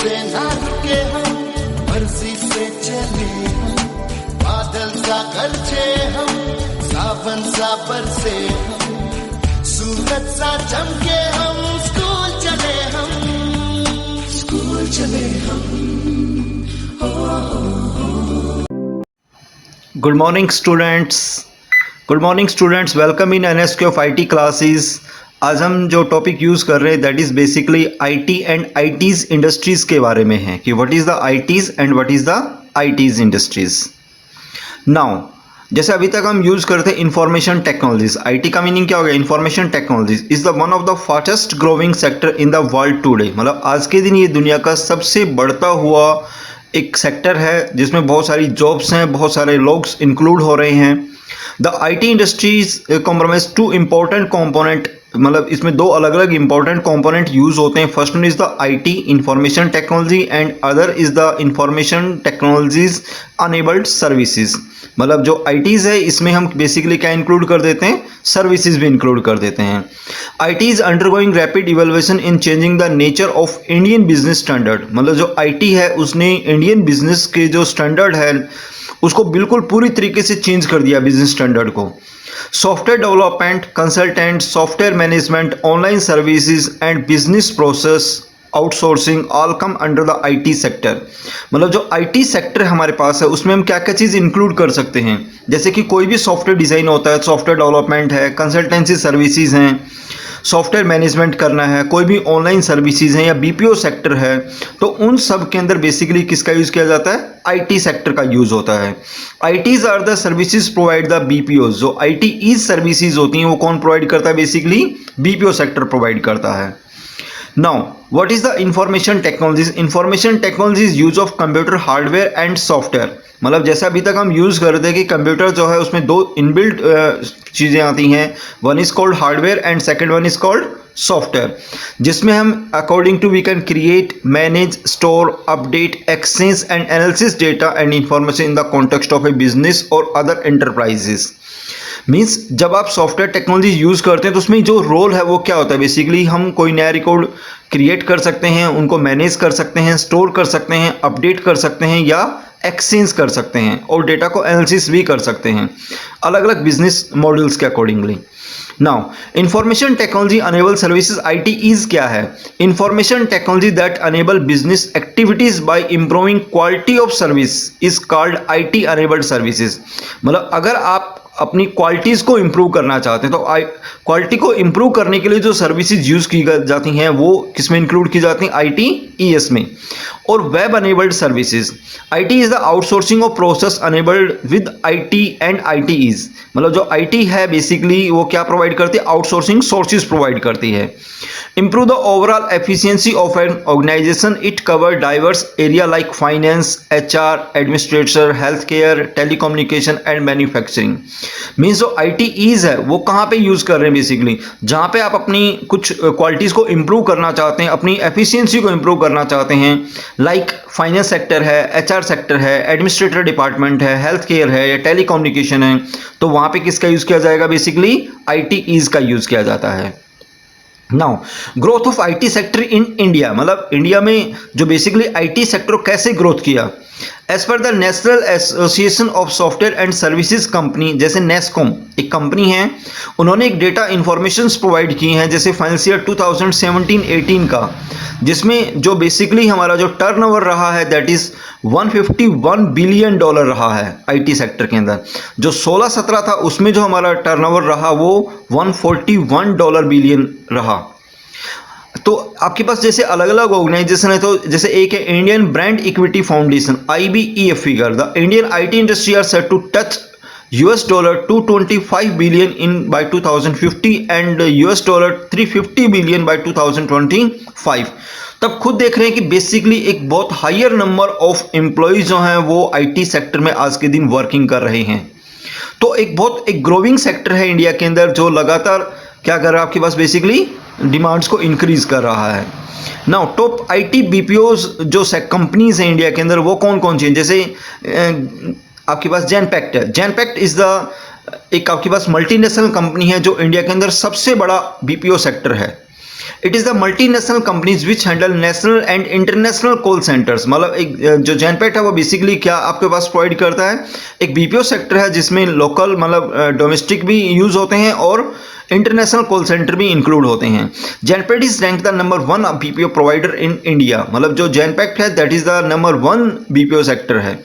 से ना रुके हम, मर्जी से चले हम, बादल सा गरजे हम, सावन सा बरसे हम, सूरज सा चमके हम, स्कूल चले हम, स्कूल चले हम। Good morning students. Good morning students. Welcome in NSK of IT classes. आज हम जो टॉपिक यूज़ कर रहे हैं that is basically IT and IT's industries के बारे में है कि what is the IT's and what is the IT's industries. Now जैसे अभी तक हम यूज़ करते हैं इंफॉर्मेशन टेक्नोलॉजीज। IT का मीनिंग क्या हो गया? Information technologies is the one of the fastest growing sector in the world today. मतलब आज के दिन ये दुनिया का सबसे बढ़ता हुआ एक सेक्टर है जिसमें बहुत सारी जॉब्स हैं, बहुत सारे लोग इंक्लूड हो रहे हैं। The IT industries compromise to important component, मतलब इसमें दो अलग अलग इंपॉर्टेंट कंपोनेंट यूज होते हैं। First one is the IT information technology and other is the information technologies enabled services. मतलब जो ITs है इसमें हम बेसिकली क्या इंक्लूड कर देते हैं? सर्विसेज भी इंक्लूड कर देते हैं। IT is undergoing rapid evolution in changing the nature of Indian business standard. मतलब जो IT है उसने इंडियन बिजनेस के जो स्टैंडर्ड है उसको बिल्कुल पूरी तरीके से चेंज कर दिया, बिजनेस स्टैंडर्ड को। Software development, consultant, software management, online services and business process outsourcing all come under the IT sector. मतलब जो IT सेक्टर हमारे पास है उसमें हम क्या क्या चीज़ इंक्लूड कर सकते हैं? जैसे कि कोई भी सॉफ्टवेयर डिज़ाइन होता है, सॉफ्टवेयर डेवलपमेंट है, कंसल्टेंसी सर्विसेज हैं, सॉफ्टवेयर मैनेजमेंट करना है, कोई भी ऑनलाइन सर्विसेज हैं या BPO सेक्टर है, तो उन सब के अंदर बेसिकली किसका यूज़ किया जाता है? IT सेक्टर का यूज़ होता है। ITs are the services provide the BPOs। जो ITs सर्विसेज होती हैं वो कौन प्रोवाइड करता है? बेसिकली BPO सेक्टर प्रोवाइड करता है। Now, what is the information technologies? Information technologies use of computer hardware and software। मतलब जैसे अभी तक हम यूज़ करते हैं कि कंप्यूटर जो है उसमें दो इनबिल्ट चीज़ें आती हैं, one is called hardware and second one is called software, जिसमें हम according to we can create, manage, store, update, exchange and analysis data and information in the context of a business और other enterprises. Means जब आप software technology use करते हैं तो उसमें जो रोल है वो क्या होता है? बेसिकली हम कोई नया रिकॉर्ड क्रिएट कर सकते हैं, उनको मैनेज कर सकते हैं, स्टोर कर सकते हैं, अपडेट कर सकते हैं या एक्सचेंज कर सकते हैं और डेटा को एनालिसिस भी कर सकते हैं अलग अलग बिजनेस मॉडल्स के accordingly. Now information technology enable services ITs क्या है? Information technology that enable business activities by improving quality of service is called IT enabled services. मतलब अगर आप अपनी क्वालिटीज़ को इम्प्रूव करना चाहते हैं तो क्वालिटी को इम्प्रूव करने के लिए जो सर्विसेज यूज़ की जाती हैं वो किस में इंक्लूड की जाती हैं? ITES में। और web enabled services, IT is the outsourcing of process enabled with IT and ITEs। मतलब जो IT है बेसिकली वो क्या प्रोवाइड करती है? आउटसोर्सिंग सोर्सेज प्रोवाइड करती है। Improve the overall efficiency of an organization. It cover diverse area like finance, HR, administrator, healthcare, telecommunication and manufacturing। Means जो ITEs है वो कहाँ पे यूज़ कर रहे हैं? बेसिकली जहाँ पे आप अपनी कुछ क्वालिटीज़ को इम्प्रूव करना चाहते हैं, अपनी एफिशिएंसी को इम्प्रूव करना चाहते हैं, लाइक फाइनेंस सेक्टर है, HR सेक्टर है, एडमिनिस्ट्रेटर डिपार्टमेंट है, हेल्थ केयर है या टेलीकम्युनिकेशन है, तो वहाँ पे किसका यूज़ किया जाएगा? बेसिकली ITEs का यूज़ किया जाता है। Now growth of IT sector in India, मतलब इंडिया में जो बेसिकली IT सेक्टर कैसे ग्रोथ किया? As per the national association of software and services company, जैसे नेस्कॉम एक कंपनी है, उन्होंने एक डेटा इंफॉर्मेशन प्रोवाइड की हैं जैसे फाइनेंशियल 2017-18 का, जिसमें जो बेसिकली हमारा जो टर्नओवर रहा है दैट इज़ $151 बिलियन रहा है IT सेक्टर के अंदर। जो 16-17 था उसमें जो हमारा टर्नओवर रहा वो $141 बिलियन रहा। तो आपके पास जैसे अलग अलग ऑर्गेनाइजेशन है, तो जैसे एक है Indian brand equity foundation IBEF figure, the Indian IT industry are set to touch $225 billion in by 2050 and $350 billion by 2025। तब खुद देख रहे हैं कि बेसिकली एक बहुत हायर नंबर ऑफ एम्प्लॉयज जो हैं वो IT सेक्टर में आज के दिन वर्किंग कर रहे हैं। तो एक ग्रोइंग सेक्टर है इंडिया के अंदर जो लगातार क्या कर रहा है? आपके पास बेसिकली डिमांड्स को इंक्रीज कर रहा है। नाउ टॉप IT BPOs जो कंपनीज हैं इंडिया के अंदर वो कौन कौन सी हैं? जैसे आपके पास जेनपैक्ट है। जेनपैक्ट इज द एक आपके पास मल्टीनेशनल कंपनी है जो इंडिया के अंदर सबसे बड़ा BPO सेक्टर है। It is the multinational companies which handle national and international call centres. मतलब एक जो जैनपेक्ट है वो बेसिकली क्या आपके पास प्रोवाइड करता है, एक बीपीओ सेक्टर है जिसमें लोकल मतलब डोमेस्टिक भी यूज़ होते हैं और इंटरनेशनल कॉल सेंटर भी इंक्लूड होते हैं। Genpact is rank the number 1 BPO provider in India. मतलब जो जैनपेक्ट है that is the number 1 BPO sector है।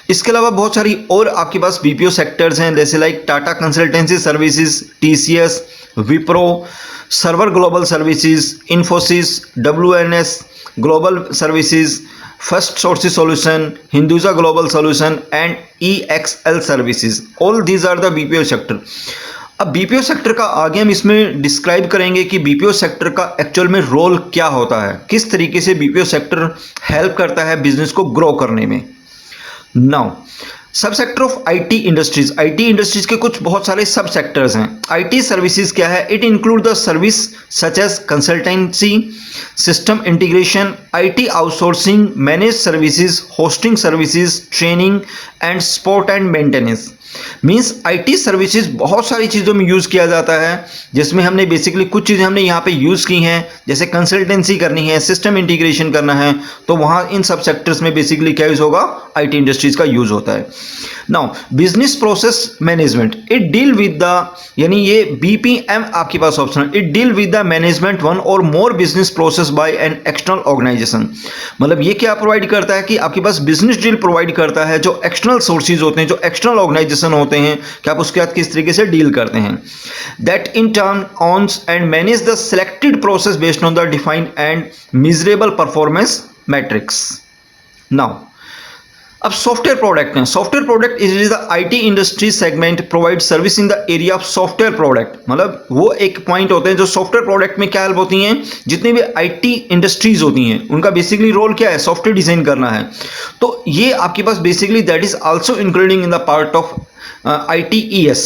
इसके अलावा बहुत सारी और आपके पास बीपीओ सेक्टर्स हैं, जैसे like Tata consultancy services, TCS, Wipro, server global services, Infosys, WNS global services, first source solution, Hinduja global solution and EXL services. All these are the BPO sector. अब बीपीओ सेक्टर का आगे हम इसमें डिस्क्राइब करेंगे कि बीपीओ सेक्टर का एक्चुअल में रोल क्या होता है, किस तरीके से बीपीओ सेक्टर हेल्प करता है बिजनेस को ग्रो करने में। नाउ सब sector of IT industries. IT industries के कुछ बहुत सारे सब सेक्टर्स हैं। आईटी सर्विसेज क्या है? It include the service such as consultancy, system integration, IT outsourcing, manage services, hosting services, training and support and maintenance. Means IT services बहुत सारी चीज़ों में यूज़ किया जाता है, जिसमें हमने बेसिकली कुछ चीज़ें हमने यहाँ पे यूज़ की हैं, जैसे कंसल्टेंसी करनी है, सिस्टम इंटीग्रेशन करना है, तो वहाँ इन सब सेक्टर्स में बेसिकली क्या यूज़ होगा? आईटी इंडस्ट्रीज का यूज़ होता है। Now business process management, it deal with the, यानी ये BPM आपके पास ऑप्शन है, it deal with the management one or more business process by an external organisation. मतलब ये क्या प्रोवाइड करता है कि आपके पास बिजनेस डील प्रोवाइड करता है, जो एक्सटर्नल सोर्सेज होते हैं, जो एक्सटर्नल ऑर्गेनाइजेशन होते हैं, कि आप उसके साथ किस तरीके से डील करते हैं। That in turn owns and manage the selected process based on the defined and measurable performance metrics. Now अब सॉफ्टवेयर प्रोडक्ट हैं। Software product is the IT industry segment provide service in the area of software product. मतलब वो एक point होते हैं जो software product में क्या हेल्प होती हैं, जितनी भी आईटी इंडस्ट्रीज होती हैं उनका बेसिकली रोल क्या है? सॉफ्टवेयर डिजाइन करना है। तो ये आपके पास basically that is also including in the part of ITES,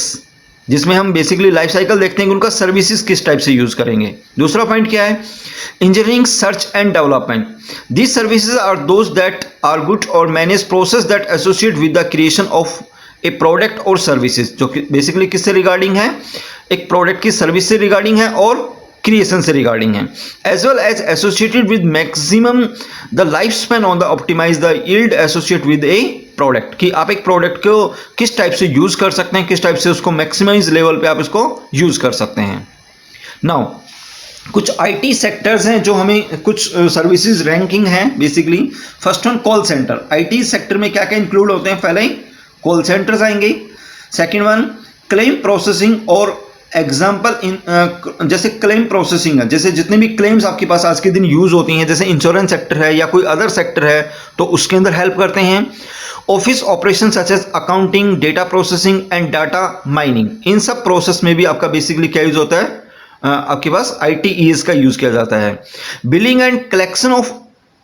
जिसमें हम बेसिकली लाइफ साइकिल देखते हैं कि उनका सर्विसेज किस टाइप से यूज करेंगे। दूसरा पॉइंट क्या है? Engineering, search and development. These services are those that are good or manage process that associate with the creation of a product or services, जो बेसिकली किससे रिगार्डिंग है? एक प्रोडक्ट की सर्विस से रिगार्डिंग है और क्रिएशन से रिगार्डिंग है, as well as associated with maximum the life span on the optimize the yield associate with a product, कि आप एक प्रोडक्ट को किस टाइप से यूज कर सकते हैं, किस टाइप से उसको मैक्सिमाइज लेवल पे आप इसको यूज कर सकते हैं। नाउ कुछ आईटी सेक्टर्स हैं जो हमें कुछ सर्विसेज रैंकिंग है basically. First one call centre. IT sector में क्या क्या इंक्लूड होते हैं? पहले ही कॉल सेंटर्स आएंगे। सेकंड वन क्लेम प्रोसेसिंग और एग्जाम्पल इन जैसे क्लेम प्रोसेसिंग है, जैसे जितने भी क्लेम्स आपके पास आज के दिन यूज होती हैं, जैसे इंश्योरेंस सेक्टर है या कोई अदर सेक्टर है, तो उसके अंदर हेल्प करते हैं। Office operation such as accounting, data processing and data mining, इन सब प्रोसेस में भी आपका बेसिकली क्या यूज होता है? आपके पास ITES का यूज किया जाता है। Billing and collection of,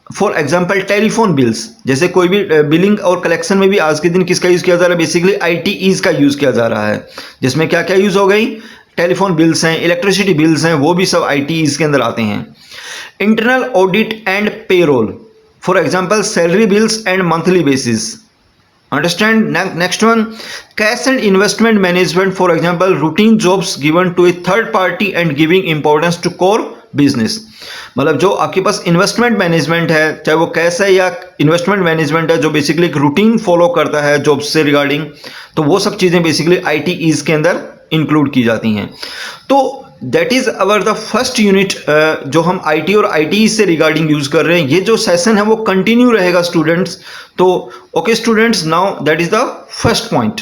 for example telephone bills, जैसे कोई भी बिलिंग और कलेक्शन में भी आज के दिन किसका यूज किया जा रहा है? बेसिकली ITES का यूज किया जा रहा है, जिसमें क्या क्या यूज हो गई? टेलीफोन बिल्स हैं, इलेक्ट्रिसिटी बिल्स हैं, वो भी सब ITES के अंदर आते हैं। Internal audit and payroll, for example salary bills and monthly basis. Understand? Next one, cash and investment management, for example routine jobs given to a third party and giving importance to core business। मतलब जो आपके पास investment management है, चाहे वो cash है या investment management है, जो बेसिकली एक रूटीन फॉलो करता है जॉब्स से रिगार्डिंग, तो वो सब चीज़ें बेसिकली ITES के अंदर इंक्लूड की जाती हैं। तो that is our the first unit जो हम IT और ITES से रिगार्डिंग यूज कर रहे हैं। ये जो सेशन है वो कंटिन्यू रहेगा स्टूडेंट्स। तो okay students, now that is the first point.